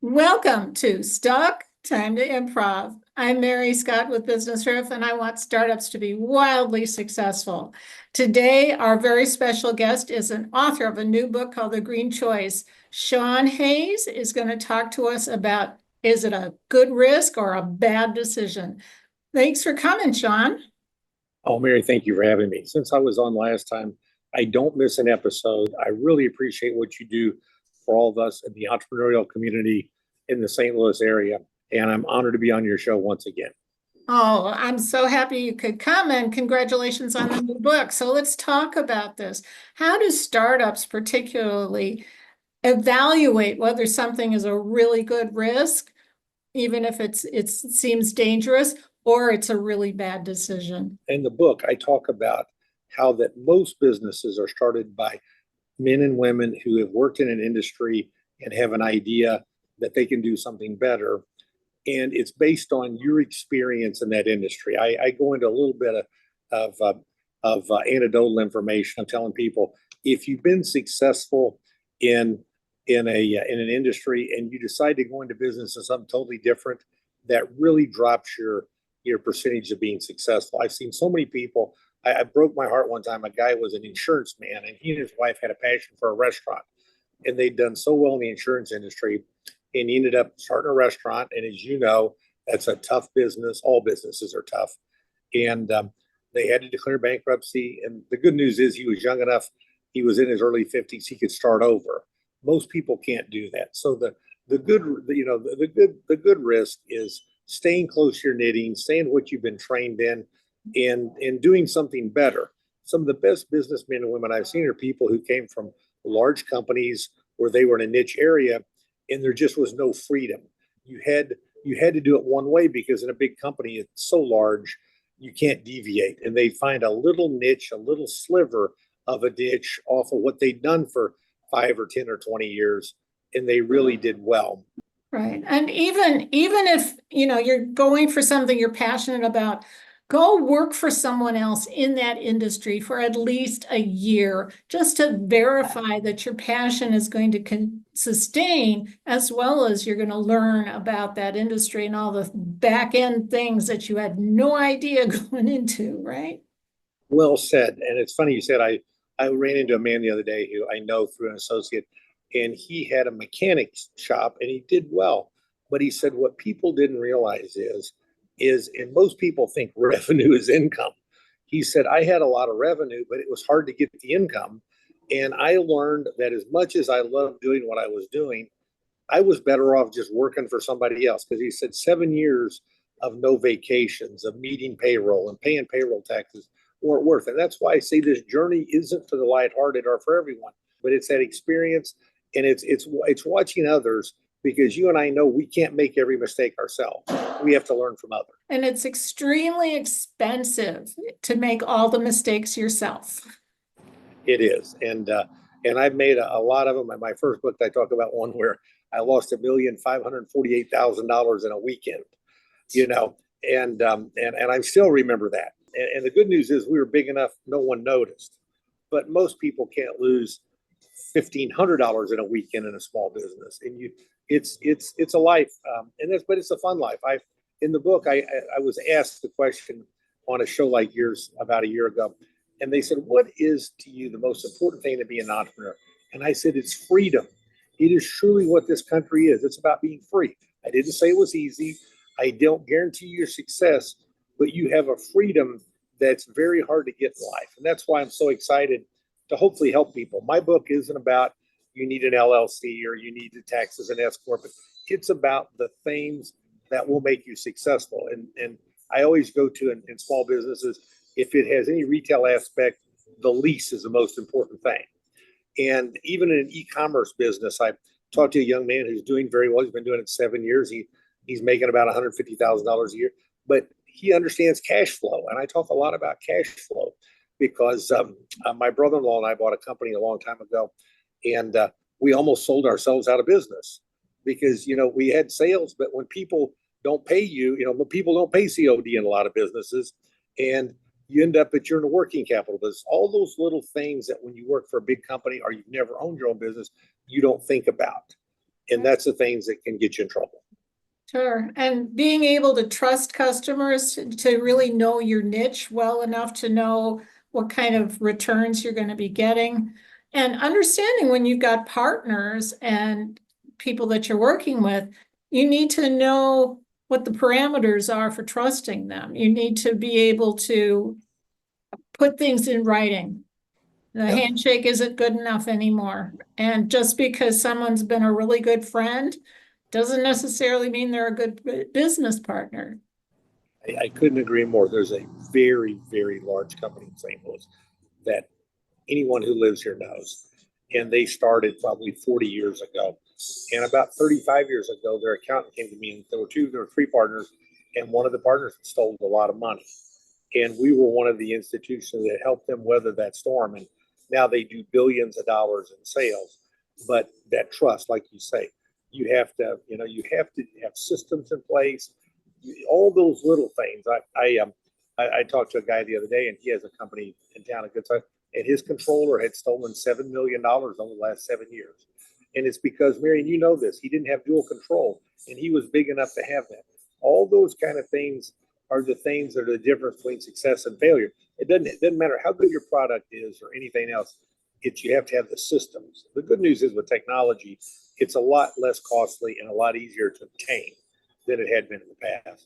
Welcome to Stock Time to Improv. I'm Mary Scott with Business Riff, and I want startups to be wildly successful. Today, our very special guest is an author of a new book called The Green Choice. Shaun Hayes is going to talk to us about, is it a good risk or a bad decision? Thanks for coming, Shaun. Oh, Mary, thank you for having me. Since I was on last time, I don't miss an episode. I really appreciate what you do for all of us in the entrepreneurial community in the St. Louis area. And I'm honored to be on your show once again. Oh, I'm so happy you could come and congratulations on the new book. So let's talk about this. How do startups particularly evaluate whether something is a really good risk, even if it seems dangerous, or it's a really bad decision? In the book, I talk about how that most businesses are started by men and women who have worked in an industry and have an idea that they can do something better. And it's based on your experience in that industry. I go into a little bit of anecdotal information. I'm telling people, if you've been successful in in an industry and you decide to go into business in something totally different, that really drops your percentage of being successful. I've seen so many people. I broke my heart one time. A guy was an insurance man, and he and his wife had a passion for a restaurant, and they'd done so well in the insurance industry, and he ended up starting a restaurant. And as you know, that's a tough business. All businesses are tough, and they had to declare bankruptcy. And the good news is he was young enough. He was in his early 50s. He could start over. Most people can't do that. So the good the good risk is staying close to your knitting, staying what you've been trained in, and doing something better. Some of the best businessmen and women I've seen are people who came from large companies where they were in a niche area, and there just was no freedom. You had to do it one way because in a big company it's so large you can't deviate, and they find a little niche, a little sliver of a niche off of what they'd done for 5 or 10 or 20 years, and they really did well. Right. And even if, you're going for something you're passionate about, go work for someone else in that industry for at least a year just to verify that your passion is going to sustain, as well as you're going to learn about that industry and all the back end things that you had no idea going into, right? Well said. And it's funny you said I ran into a man the other day who I know through an associate, and he had a mechanics shop and he did well. But he said what people didn't realize is and most people think revenue is income. He said I had a lot of revenue, but it was hard to get the income. And I learned that as much as I loved doing what I was doing, I was better off just working for somebody else, because he said 7 years of no vacations, of meeting payroll and paying payroll taxes weren't worth it. And that's why I say this journey isn't for the lighthearted or for everyone, but it's that experience, and it's watching others, because you and I know we can't make every mistake ourselves. We have to learn from others. And it's extremely expensive to make all the mistakes yourself. It is, and I've made a lot of them. In my first book, I talk about one where I lost $1,548,000 in a weekend. You know, and I still remember that. And the good news is we were big enough, no one noticed. But most people can't lose $1,500 in a weekend in a small business, and it's a life, but it's a fun life. In the book I was asked the question on a show like yours about a year ago, and they said, "What is to you the most important thing to be an entrepreneur?" And I said, "It's freedom. It is truly what this country is. It's about being free." I didn't say it was easy. I don't guarantee your success, but you have a freedom that's very hard to get in life. And that's why I'm so excited to hopefully help people. My book isn't about you need an LLC or you need the taxes and S corp. It's about the things that will make you successful. And I always go to in small businesses, if it has any retail aspect, the lease is the most important thing. And even in an e-commerce business, I talked to a young man who's doing very well. He's been doing it 7 years. He's making about $150,000 a year, but he understands cash flow. And I talk a lot about cash flow because my brother-in-law and I bought a company a long time ago, and we almost sold ourselves out of business because, we had sales, but when people don't pay you, when people don't pay COD in a lot of businesses, and you end up that you're in a working capital business. All those little things that when you work for a big company or you've never owned your own business, you don't think about. And that's the things that can get you in trouble. Sure. And being able to trust customers to really know your niche well enough to know what kind of returns you're going to be getting. And understanding when you've got partners and people that you're working with, you need to know what the parameters are for trusting them. You need to be able to put things in writing. The Yep. handshake isn't good enough anymore. And just because someone's been a really good friend doesn't necessarily mean they're a good business partner. I couldn't agree more. There's a very, very large company in St. Louis that anyone who lives here knows. And they started probably 40 years ago. And about 35 years ago, their accountant came to me, and there were three partners, and one of the partners stole a lot of money. And we were one of the institutions that helped them weather that storm. And now they do billions of dollars in sales. But that trust, like you say, you have to have systems in place, all those little things. I talked to a guy the other day, and he has a company in town, a good size, and his controller had stolen $7 million over the last 7 years. And it's because, Marion, you know this, he didn't have dual control, and he was big enough to have that. All those kind of things are the things that are the difference between success and failure. It doesn't matter how good your product is or anything else. You have to have the systems. The good news is with technology, it's a lot less costly and a lot easier to obtain than it had been in the past.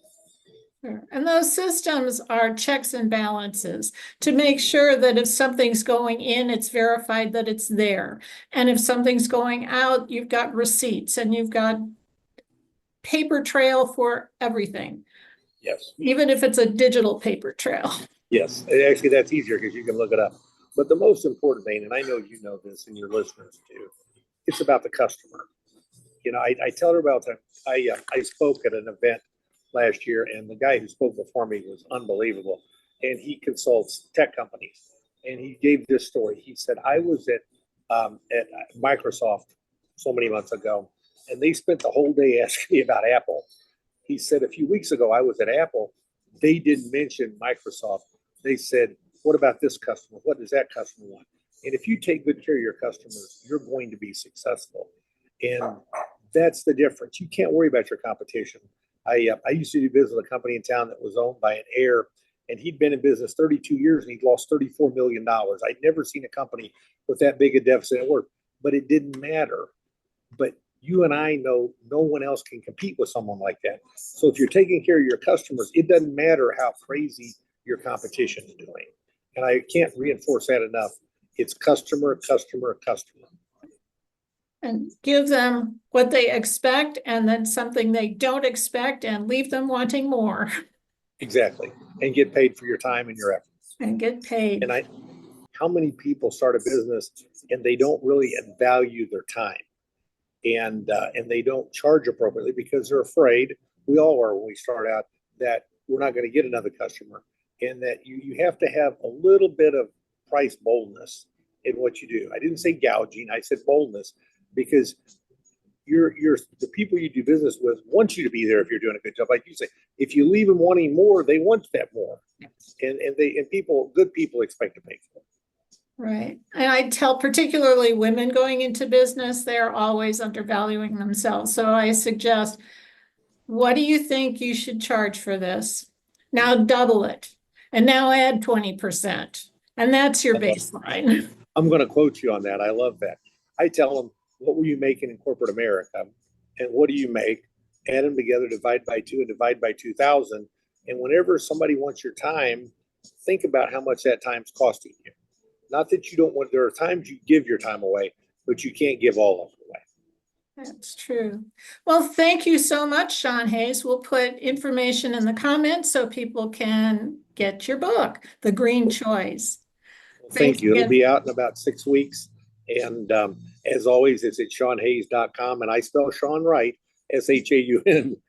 Sure. And those systems are checks and balances to make sure that if something's going in, it's verified that it's there. And if something's going out, you've got receipts and you've got paper trail for everything. Yes. Even if it's a digital paper trail. Yes. Actually, that's easier because you can look it up. But the most important thing, and I know you know this and your listeners too, it's about the customer. I tell her about that. I spoke at an event last year, and the guy who spoke before me was unbelievable. And he consults tech companies. And he gave this story. He said, I was at Microsoft so many months ago, and they spent the whole day asking me about Apple. He said, a few weeks ago, I was at Apple. They didn't mention Microsoft. They said, what about this customer? What does that customer want? And if you take good care of your customers, you're going to be successful. And that's the difference. You can't worry about your competition. I used to do business with a company in town that was owned by an heir, and he'd been in business 32 years and he'd lost $34 million. I'd never seen a company with that big a deficit at work, but it didn't matter. But you and I know no one else can compete with someone like that. So if you're taking care of your customers, it doesn't matter how crazy your competition is doing. And I can't reinforce that enough. It's customer, customer, customer. And give them what they expect and then something they don't expect and leave them wanting more. Exactly. And get paid for your time and your effort. And get paid. And how many people start a business and they don't really value their time, and they don't charge appropriately because they're afraid, we all are when we start out, that we're not going to get another customer, and that you have to have a little bit of price boldness in what you do. I didn't say gouging, I said boldness, because the people you do business with want you to be there if you're doing a good job. Like you say, if you leave them wanting more, they want that more. And good people expect to pay for it. Right. And I tell particularly women going into business, they're always undervaluing themselves. So I suggest, what do you think you should charge for this? Now double it. And now add 20%. And that's your baseline. I'm going to quote you on that. I love that. I tell them, what were you making in corporate America? And what do you make? Add them together, divide by 2 and divide by 2,000. And whenever somebody wants your time, think about how much that time's costing you. Not that you don't want, there are times you give your time away, but you can't give all of it away. That's true. Well, thank you so much, Shaun Hayes. We'll put information in the comments so people can get your book, The Green Choice. Well, thank you. It'll be out in about 6 weeks. And as always, it's at ShaunHayes.com. And I spell Shaun right, ShaunHays.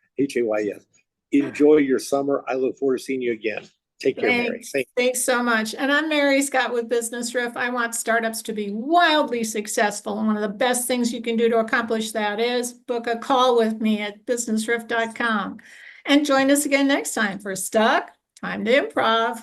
Enjoy your summer. I look forward to seeing you again. Take care, Mary. Thanks so much. And I'm Mary Scott with Business Riff. I want startups to be wildly successful. And one of the best things you can do to accomplish that is book a call with me at businessriff.com. And join us again next time for Stuck, Time to Improv.